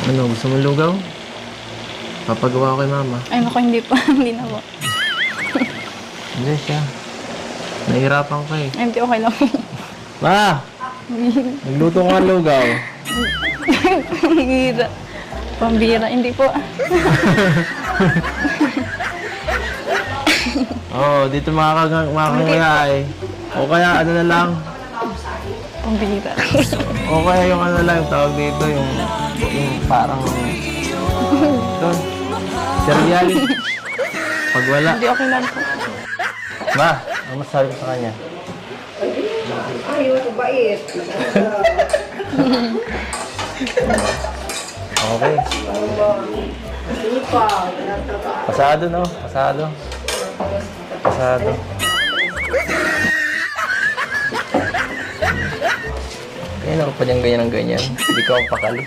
Ano, gusto mo lugaw? Papagawa ko kay mama. Ay, naku, hindi po. Hindi na po. Hindi siya. Nahihirapan ko eh. Ay, hindi, okay lang. Ma! Nagluto ka ng lugaw. Pambira. Pambira, hindi po. Oo, dito makakangaya eh. O kaya ano na lang. Pambira. O kaya yung ano lang, tawag dito, yung parang... Ito. Cereal. Pag wala. Hindi, okay lang po. Ma, ano masasabi ko sa kanya? Ayaw, bait. Okay. Sipa. Pasado, no? Pasado. Pasado. Kaya ako pa niyang ganyan ng ganyan. Hindi ko ako pakali.